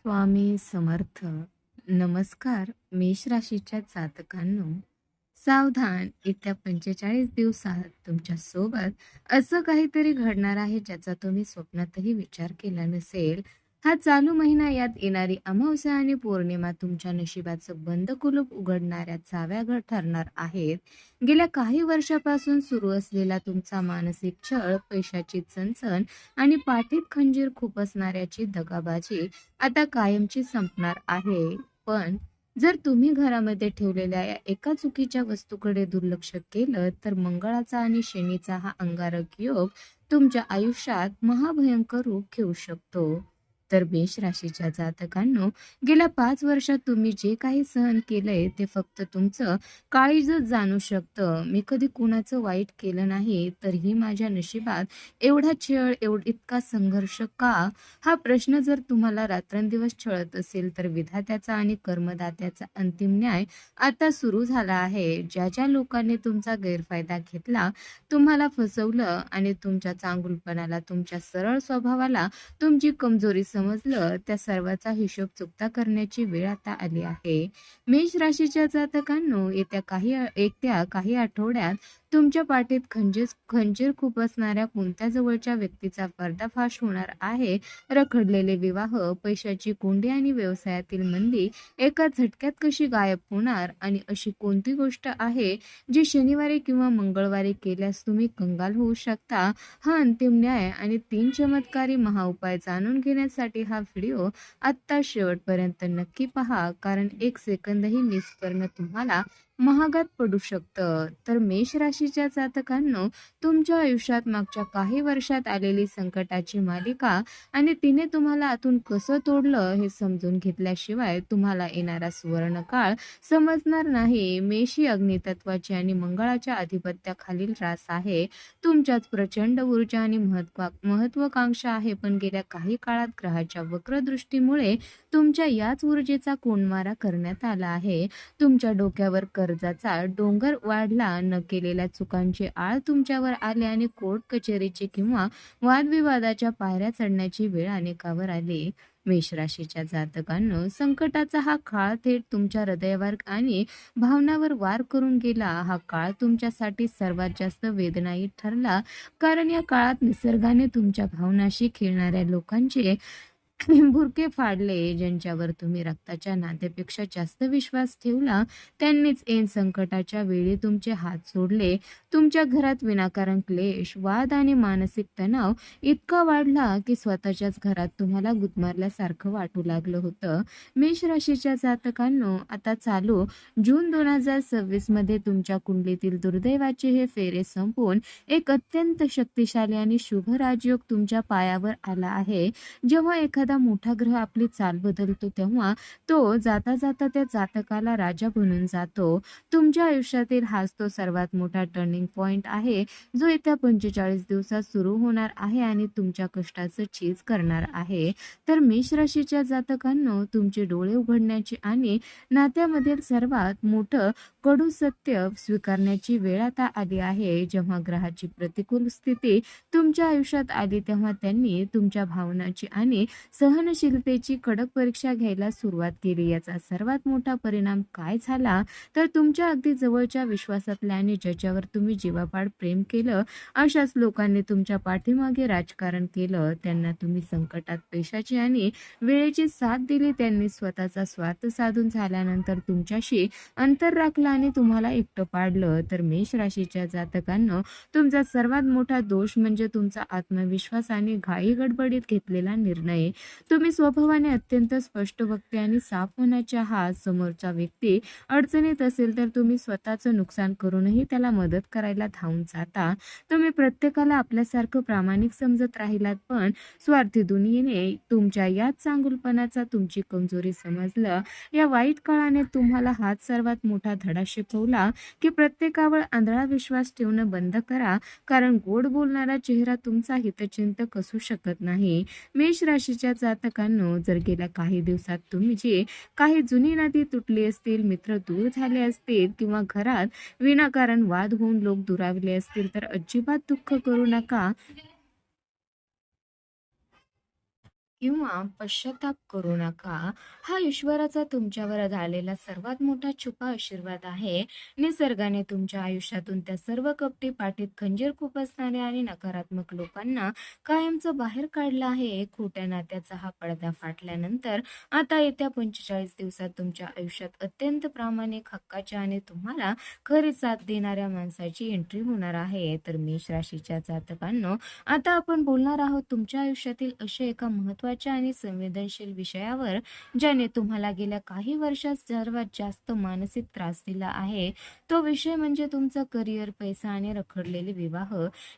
स्वामी समर्थ. नमस्कार मेष राशीच्या जातकांनो, सावधान, येत्या 45 दिवसात तुमच्या सोबत असं काहीतरी घडणार आहे ज्याचा तुम्ही स्वप्नातही विचार केला नसेल. हा चालू महिना, यात येणारी अमावस्या आणि पौर्णिमा तुमच्या नशिबाचं बंद कुलूप उघडणाऱ्या ठरणार आहेत. गेल्या काही वर्षापासून सुरू असलेला तुमचा मानसिक छळ, पैशाची चणचण आणि पाठीत खंजीर खुपसणाऱ्याची दगाबाजी आता कायमची संपणार आहे. पण जर तुम्ही घरामध्ये ठेवलेल्या या एका चुकीच्या वस्तूकडे दुर्लक्ष केलं, तर मंगळाचा आणि शनीचा हा अंगारक योग तुमच्या आयुष्यात महाभयंकर रूप घेऊ शकतो. तर मेष राशीच्या जातकांनो, गेल्या 5 वर्षात तुम्ही जे काही सहन केलंय ते फक्त तुमचं काळीजच जाणू शकतं. मी कधी कुणाचं वाईट केलं नाही, तरीही माझ्या नशिबात एवढा छळ, इतका संघर्ष का? हा प्रश्न जर तुम्हाला रात्रंदिवस छळत असेल, तर विधात्याचा आणि कर्मदात्याचा अंतिम न्याय आता सुरू झाला आहे. ज्या ज्या लोकांनी तुमचा गैरफायदा घेतला, तुम्हाला फसवलं आणि तुमच्या चांगुलपणाला, तुमच्या सरळ स्वभावाला तुमची कमजोरी समजलं, त्या सर्वाचा हिशोब चुकता करण्याची वेळ आता आली आहे. मेष राशीच्या जातकांनो, येत्या काही आठवड्यात तुमच्या पाठीत खंजीर खुपसणाऱ्या कोणत्या जवळच्या व्यक्तीचा पर्दाफाश होणार आहे. रखडलेले विवाह, पैशाची कोंडी आणि व्यवसायातील मंदी एका झटक्यात कशी गायब होणार, आणि अशी कोणती गोष्ट आहे जी शनिवारी किंवा मंगळवारी केल्यास तुम्ही कंगाल होऊ शकता. हा अंतिम न्याय आणि 3 चमत्कारी महाउपाय जाणून घेण्यासाठी हा व्हिडिओ आत्ता शेवटपर्यंत नक्की पहा, कारण एक सेकंदही मिस करणं तुम्हाला महागात पडू शकतं. तर मेष राशीच्या जातकांनो, तुमच्या आयुष्यात मागच्या काही वर्षात आलेली संकटाची मालिका आणि तिने तुम्हाला आतून कसं तोडलं हे समजून घेतल्याशिवाय तुम्हाला येणारा सुवर्णकाळ समजणार नाही. मेष ही अग्नितत्वाची आणि मंगळाच्या आधिपत्याखालील रास आहे. तुमच्यात प्रचंड ऊर्जा आणि महत्वाकांक्षा आहे, पण गेल्या काही काळात ग्रहाच्या वक्रदृष्टीमुळे तुमच्या याच ऊर्जेचा कोंडमारा करण्यात आला आहे. तुमच्या डोक्यावर कर्जाचा डोंगर वाढला, न केलेल्या चुकांचे आळ तुमच्यावर आले आणि कोर्ट कचेरीची किंवा वादविवादाच्या पायऱ्या चढण्याची वेळ अनेकावर आली. मेष राशीच्या जातकांनो, संकटाचा हा काळ थेट तुमच्या हृदयावर आणि भावनावर वार करून गेला. हा काळ तुमच्यासाठी सर्वात जास्त वेदनाही ठरला, कारण या काळात निसर्गाने तुमच्या भावनाशी खेळणाऱ्या लोकांचे बुरके फाडले. ज्यांच्यावर तुम्ही रक्ताच्या नात्यापेक्षा जास्त विश्वास ठेवला, त्यांनीच ऐन संकटाच्या वेळी तुमचे हात सोडले. तुमच्या घरात विनाकारण क्लेश, वाद आणि मानसिक तणाव इतका वाढला की स्वतःच्याच घरात तुम्हाला गुदमारल्यासारखं वाटू लागलं होतं. मेष राशीच्या जातकांनो, आता चालू जून 2026 मध्ये तुमच्या कुंडलीतील दुर्दैवाचे हे फेरे संपून एक अत्यंत शक्तिशाली आणि शुभ राजयोग तुमच्या पायावर आला आहे. जेव्हा एखादा मोठा ग्रह आपली चाल बदलतो, तेव्हा तो जाता जाता त्या जातकाला राजा बनून जातो. तुमच्या आयुष्यातील हाच तो सर्वात मोठा टर्निंग पॉइंट आहे, जो येत्या 45 दिवसात सुरू होणार आहे आणि तुमच्या कष्टाचं चीज करणार आहे. तर मेष राशीच्या जातकांनो, तुमचे डोळे उघडण्याची आणि नात्यामधील सर्वात मोठं कडू सत्य स्वीकारण्याची वेळ आता आली आहे. जेव्हा ग्रहाची प्रतिकूल स्थिती तुमच्या आयुष्यात आली, तेव्हा त्यांनी तुमच्या भावनाची आणि सहनशीलतेची कडक परीक्षा घ्यायला सुरुवात केली. याचा सर्वात मोठा परिणाम काय झाला, तर तुमच्या अगदी जवळच्या, विश्वासातल्या आणि ज्याच्यावर तुम्ही जीवापाड प्रेम केलं, अशाच लोकांनी तुमच्या पाठीमागे राजकारण केलं. त्यांना तुम्ही संकटात पैशाची आणि वेळेची साथ दिली. त्यांनी स्वतःचा स्वार्थ साधून झाल्यानंतर तुमच्याशी अंतर राखलं आणि तुम्हाला एकटं पाडलं. तर मेष राशीच्या जातकांनो, तुमचा सर्वात मोठा दोष म्हणजे तुमचा आत्मविश्वास आणि घाई गडबडीत घेतलेला निर्णय. तुम्ही स्वभावाने अत्यंत स्पष्ट वक्ते आणि साफ मनाचे आहात. समोरचा व्यक्ती अडचणीत असेल तर तुम्ही स्वतःचं नुकसान करूनही त्याला मदत करायला धावून जाता. तुम्ही प्रत्येकाला आपल्यासारखं प्रामाणिक समजत राहिलात, पण स्वार्थी दुनियेने तुमच्या याच चांगुलपणाचा तुमची कमजोरी समजलं. या वाईट काळाने तुम्हाला हाच सर्वात मोठा धडा शिकवला की प्रत्येकावर आंधळा विश्वास ठेवणं बंद करा, कारण गोड बोलणारा चेहरा तुमचा हितचिंतक असू शकत नाही. मेष राशीच्या जातकांनो, जर गेल्या काही दिवसात तुमची काही जुनी नाती तुटली असतील, मित्र दूर झाले असतील किंवा घरात विनाकारण वाद होऊन लोक दुरावले असतील, तर अजिबात दुःख करू नका. किंवा पश्चाताप करू नका. हा ईश्वराचा तुमच्यावर झालेला सर्वात मोठा छुपा आशीर्वाद आहे. निसर्गाने तुमच्या आयुष्यातून त्या सर्व कपटी, पाठीत खंजीर खुपसणाऱ्या आणि नकारात्मक लोकांना कायमचं बाहेर काढलं आहे. खोट्या नात्याचा हा पडदा फाटल्यानंतर आता येत्या 45 दिवसात तुमच्या आयुष्यात अत्यंत प्रामाणिक, हक्काच्या आणि तुम्हाला खरी साथ देणाऱ्या माणसाची एंट्री होणार आहे. तर मेष राशीच्या जातकांनो, आता आपण बोलणार आहोत तुमच्या आयुष्यातील अशा एका महत्त्वाच्या आणि संवेदनशील विषयावर, ज्याने तुम्हाला गेल्या काही वर्षात सर्वात जास्त मानसिक त्रास दिला आहे. तो विषय म्हणजे तुमचं करिअर, पैसा आणि रखडलेले विवाह.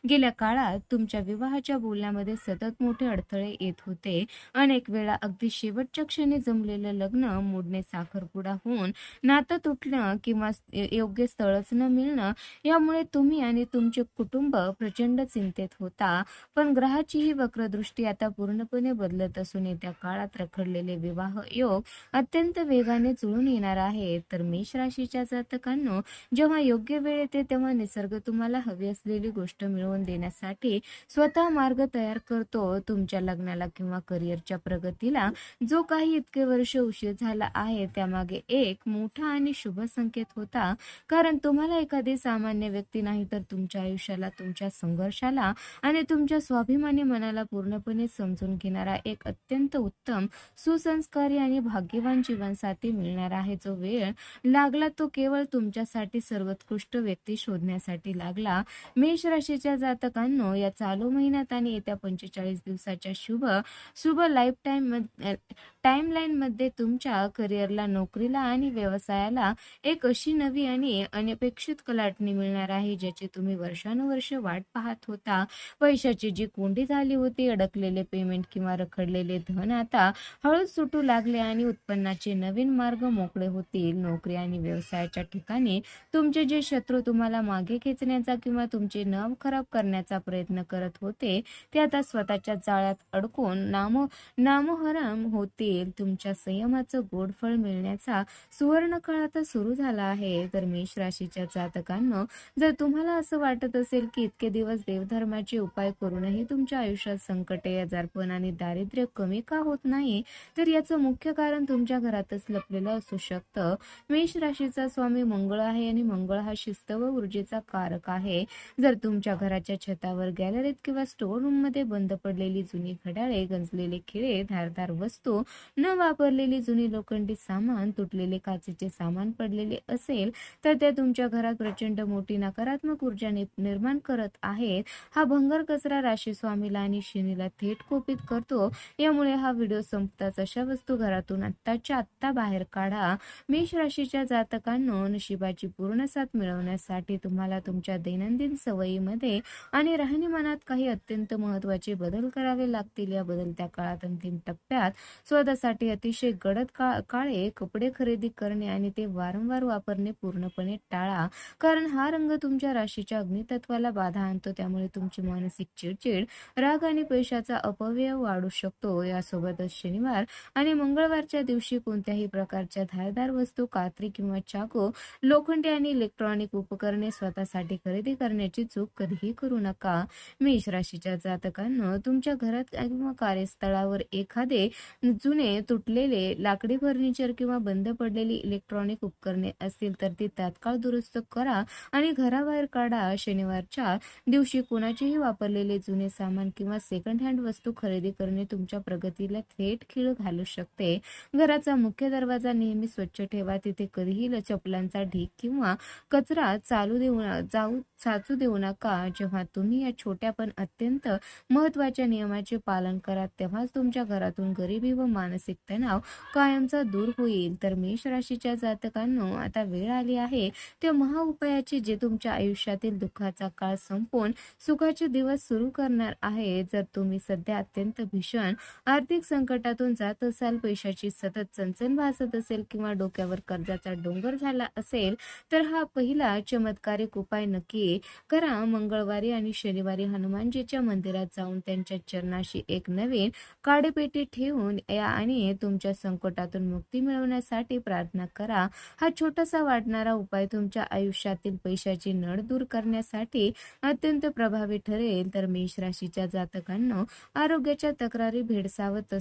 गेल्या काळात तुमच्या विवाहाच्या बोलण्यामध्ये सतत मोठे अडथळे येत होते. अनेक वेळा अगदी शेवटच्या क्षणी जमलेलं लग्न मोडणे, साखरपुडा होऊन नातं तुटणं किंवा योग्य स्थळच न मिळणं यामुळे तुम्ही आणि तुमचे कुटुंब प्रचंड चिंतेत होता. पण ग्रहाची ही वक्रदृष्टी आता पूर्णपणे बदलत असून येत्या काळात रखडलेले विवाह योग अत्यंत वेगाने जुळून येणार आहे. तर मेष राशीच्या जातकांनो, जेव्हा योग्य वेळ येते तेव्हा निसर्ग तुम्हाला हवी असलेली गोष्ट मिळवून देण्यासाठी स्वतः मार्ग तयार करतो. तुमच्या लग्नाला किंवा करिअरच्या प्रगतीला जो काही इतके वर्ष उशीर झाला आहे, त्यामागे एक मोठा आणि शुभ संकेत होता. कारण तुम्हाला एखादी सामान्य व्यक्ती नाही, तर तुमच्या आयुष्याला, तुमच्या संघर्षाला आणि तुमच्या स्वाभिमानी मनाला पूर्णपणे समजून घेणारा एक अत्यंत उत्तम, सुसंस्कारी आणि भाग्यवान जीवनसाथी मिळणार आहे. जो वेळ लागला तो केवळ तुमच्यासाठी सर्वोत्कृष्ट व्यक्ती शोधण्यासाठी लागला. मेष राशीच्या जातकांनो, या चालू महिन्यात आणि येत्या 45 दिवसाच्या शुभ शुभ टाइमलाईनमध्ये तुमच्या करिअरला, नोकरीला आणि व्यवसायाला एक अशी नवी आणि अनपेक्षित कलाटणी मिळणार आहे, ज्याची तुम्ही वर्षानुवर्षे वाट पाहत होता. पैशाची जी कोंडी झाली होती, अडकलेले पेमेंट किंवा रखडलेले धन आता हळूच सुटू लागले आणि उत्पन्नाचे नवीन मार्ग मोकळे होतील. नोकरी आणि व्यवसायाच्या ठिकाणी तुमचे जे शत्रू तुम्हाला मागे खेचण्याचा किंवा तुमचे नाव खराब करण्याचा प्रयत्न करत होते, ते आता स्वतःच्या जाळ्यात अडकून नामोहरम होतील. तुमच्या संयमाचं गोड फळ मिळण्याचा सुवर्ण काळ आता सुरू झाला आहे. तर मेष राशीच्या जातकांनो, जर तुम्हाला असं वाटत असेल की इतके दिवस देवधर्माचे उपाय करूनही तुमच्या आयुष्यात संकटे, आजारपण आणि दारिद्र्य कमी का होत नाही, तर याचं मुख्य कारण तुमच्या घरातच लपलेलं असू शकतं. मेष राशीचा स्वामी मंगळ आहे आणि मंगळ हा शिस्त व ऊर्जेचा कारक आहे. जर तुमच्या घराच्या छतावर, गॅलरीत किंवा स्टोर रूम मध्ये बंद पडलेली जुनी घड्याळे, गंजलेले खिळे, धारदार वस्तू, न वापरलेली जुनी लोखंडी सामान, तुटलेले काचेचे सामान पडलेले असेल, तर ते तुमच्या घरात प्रचंड मोठी नकारात्मक ऊर्जा निर्माण करत आहेत. हा भंगार कचरा राशी स्वामीला आणि शनीला थेट कोपित करतो. यामुळे हा व्हिडिओ संपताच अशा वस्तू घरातून आत्ताच्या आत्ता बाहेर काढा. मेष राशीच्या जातकांनो, नशिबाची पूर्ण साथ मिळवण्यासाठी तुम्हाला तुमच्या दैनंदिन सवयीमध्ये आणि राहणीमानात काही अत्यंत महत्त्वाचे बदल करावे लागतील. या बदलत्या काळात अंतिम टप्प्यात स्वतःसाठी अतिशय गडद काळे कपडे खरेदी करणे आणि ते वारंवार वापरणे पूर्णपणे टाळा. कारण हा रंग तुमच्या राशीच्या अग्नितत्वाला बाधा आणतो. त्यामुळे तुमची मानसिक चिडचिड, राग आणि पैशाचा अपव्यय वाढू शकतो. यासोबतच शनिवार आणि मंगळवारच्या दिवशी कोणत्याही प्रकारच्या धारदार वस्तू, कात्री किंवा चाकू, लोखंडी आणि इलेक्ट्रॉनिक उपकरणे स्वतःसाठी खरेदी करण्याची चूक कधीही करू नका. मेष राशीच्या जातकांनो, तुमच्या घरात किंवा कार्यस्थळावर एखादे जुने, तुटलेले लाकडी फर्निचर किंवा बंद पडलेली इलेक्ट्रॉनिक उपकरणे असतील, तर ती तात्काळ दुरुस्त करा आणि घराबाहेर काढा. शनिवारच्या दिवशी कोणाचेही वापरलेले जुने सामान किंवा सेकंड हँड वस्तू खरेदी करणे तुमच्या प्रगतीला थेट खीळ घालू शकते. घराचा मुख्य दरवाजा नेहमी स्वच्छ ठेवा. तिथे कधीही चपलांचा ढीग किंवा कचरा साचू देऊ नका. जेव्हा तुम्ही या छोट्या पण अत्यंत महत्त्वाच्या नियमाचे पालन करा, तेव्हाच तुमच्या घरातून गरिबी व मानसिक तणाव कायमचा दूर होईल. तर मेष राशीच्या जातकांनो, आता वेळ आली आहे त्या महाउपायाची, जे तुमच्या आयुष्यातील दुःखाचा काळ संपवून सुखाचे दिवस सुरू करणार आहे. जर तुम्ही सध्या अत्यंत भीषण आर्थिक संकटातून जात असाल, पैशाची सतत चणचण भासत असेल किंवा डोक्यावर कर्जाचा डोंगर झाला असेल, तर हा पहिला चमत्कारिक उपाय नक्की करा. मंगळवारी आणि शनिवारी हनुमानजीच्या मंदिरात जाऊन त्यांच्या चरणाशी एक नवीन काडेपेटी ठेवून या आणि तुमच्या संकटातून मुक्ती मिळवण्यासाठी प्रार्थना करा. हा छोटासा वाटणारा उपाय तुमच्या आयुष्यातील पैशाची नड दूर करण्यासाठी अत्यंत प्रभावी ठरेल. तर मेष राशीच्या जातकांनो, आरोग्याच्या तक्रारी तक्रारी भेडसावत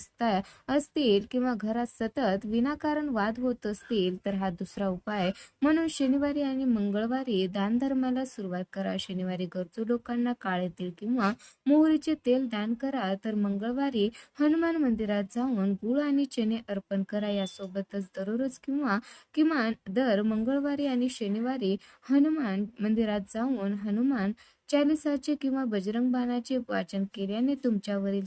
असतील किंवा घरात सतत विनाकारण वाद होत असतील तर हा दुसरा उपाय म्हणून शनिवारी आणि मंगळवारी दानधर्माला सुरुवात करा. शनिवारी गरजू लोकांना काळे तीळ किंवा मोहरीचे तेल दान करा, तर मंगळवारी हनुमान मंदिरात जाऊन गूळ आणि चणे अर्पण करा. यासोबतच दररोज किंवा किमान दर मंगळवारी आणि शनिवारी हनुमान मंदिरात जाऊन हनुमान चालिसाचे किंवा बजरंग बाणाचे वाचन केल्याने तुमच्यावरील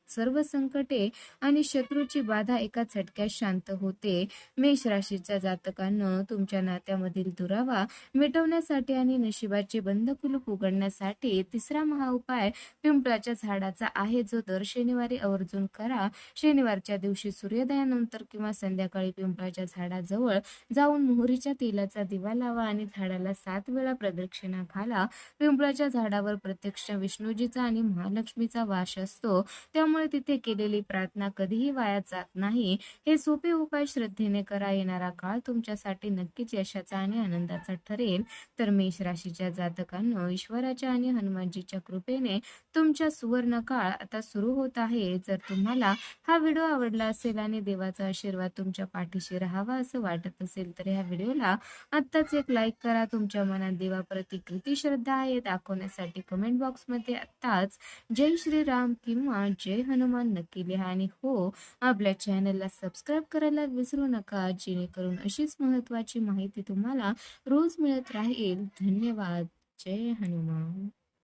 सर्व संकटे आणि शत्रूची बाधा एका झटक्यात शांत होते. मेष राशीच्या जातकांना तुमच्या नात्यामधील दुरावा मिटवण्यासाठी आणि नशिबाचे बंद कुलूप उघडण्यासाठी तिसरा महाउपाय पिंपळाच्या झाडाचा आहे, जो दर शनिवारी आवर्जून करा. शनिवारच्या दिवशी सूर्योदयानंतर किंवा संध्याकाळी पिंपळाच्या झाडाजवळ जाऊन मोहरीच्या तेलाचा दिवा लावा आणि झाडाला 7 वेळा प्रदक्षिणा घाला. पिंपळाच्या झाडावर प्रत्यक्ष विष्णूजीचा आणि महालक्ष्मीचा वास असतो, त्यामुळे तिथे केलेली प्रार्थना कधीही वाया जात नाही. हे सोपे उपाय श्रद्धेने करा. येणारा काळ तुमच्यासाठी नक्कीच यशाचा आणि आनंदाचा ठरेल. तर मेष राशीच्या जातकांनो, ईश्वराच्या आणि हनुमानजीच्या कृपेने तुमच्या सुवर्ण काळ आता सुरू होत आहे. जर तुम्हाला हा व्हिडिओ आवडला असेल आणि देवाचा आशीर्वाद तुमच्या पाठीशी राहावा असं वाटत असेल तर ह्या व्हिडिओला आत्ताच एक लाईक करा. तुमच्या मनात देवाप्रती किती श्रद्धा आहे दाखवण्यासाठी कमेंट बॉक्समध्ये आत्ताच जय श्रीराम किंवा जय हनुमान नक्की लिहा. आणि हो, आपल्या चॅनलला सबस्क्राईब करायला विसरू नका, जेणेकरून अशीच महत्त्वाची माहिती तुम्हाला रोज मिळत राहील. धन्यवाद. जय हनुमान.